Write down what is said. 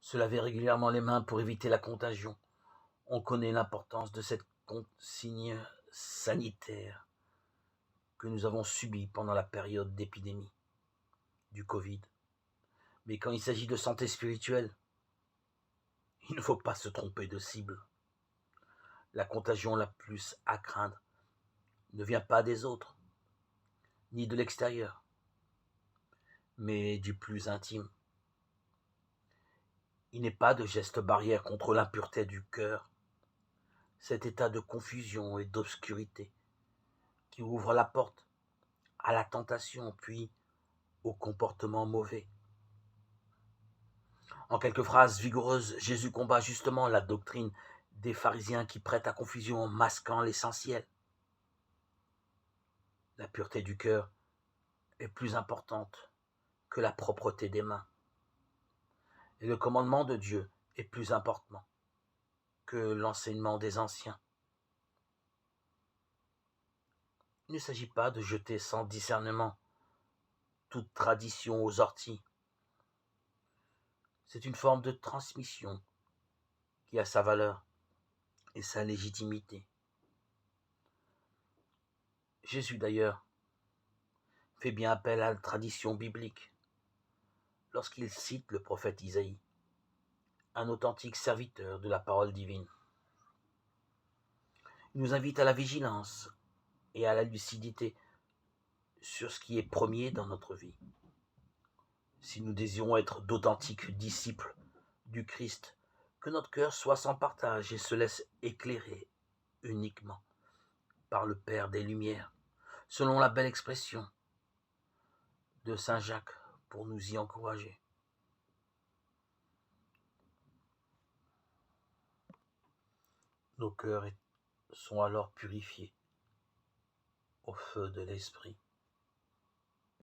se laver régulièrement les mains pour éviter la contagion. On connaît l'importance de cette consigne sanitaire que nous avons subie pendant la période d'épidémie du Covid. Mais quand il s'agit de santé spirituelle, il ne faut pas se tromper de cible. La contagion la plus à craindre ne vient pas des autres, ni de l'extérieur, mais du plus intime. Il n'est pas de geste barrière contre l'impureté du cœur, cet état de confusion et d'obscurité qui ouvre la porte à la tentation puis au comportement mauvais. En quelques phrases vigoureuses, Jésus combat justement la doctrine des pharisiens qui prêtent à confusion en masquant l'essentiel. La pureté du cœur est plus importante que la propreté des mains. Et le commandement de Dieu est plus important que l'enseignement des anciens. Il ne s'agit pas de jeter sans discernement toute tradition aux orties. C'est une forme de transmission qui a sa valeur et sa légitimité. Jésus d'ailleurs fait bien appel à la tradition biblique lorsqu'il cite le prophète Isaïe, un authentique serviteur de la parole divine. Il nous invite à la vigilance et à la lucidité sur ce qui est premier dans notre vie. Si nous désirons être d'authentiques disciples du Christ, que notre cœur soit sans partage et se laisse éclairer uniquement par le Père des Lumières, selon la belle expression de Saint Jacques pour nous y encourager. Nos cœurs sont alors purifiés au feu de l'Esprit.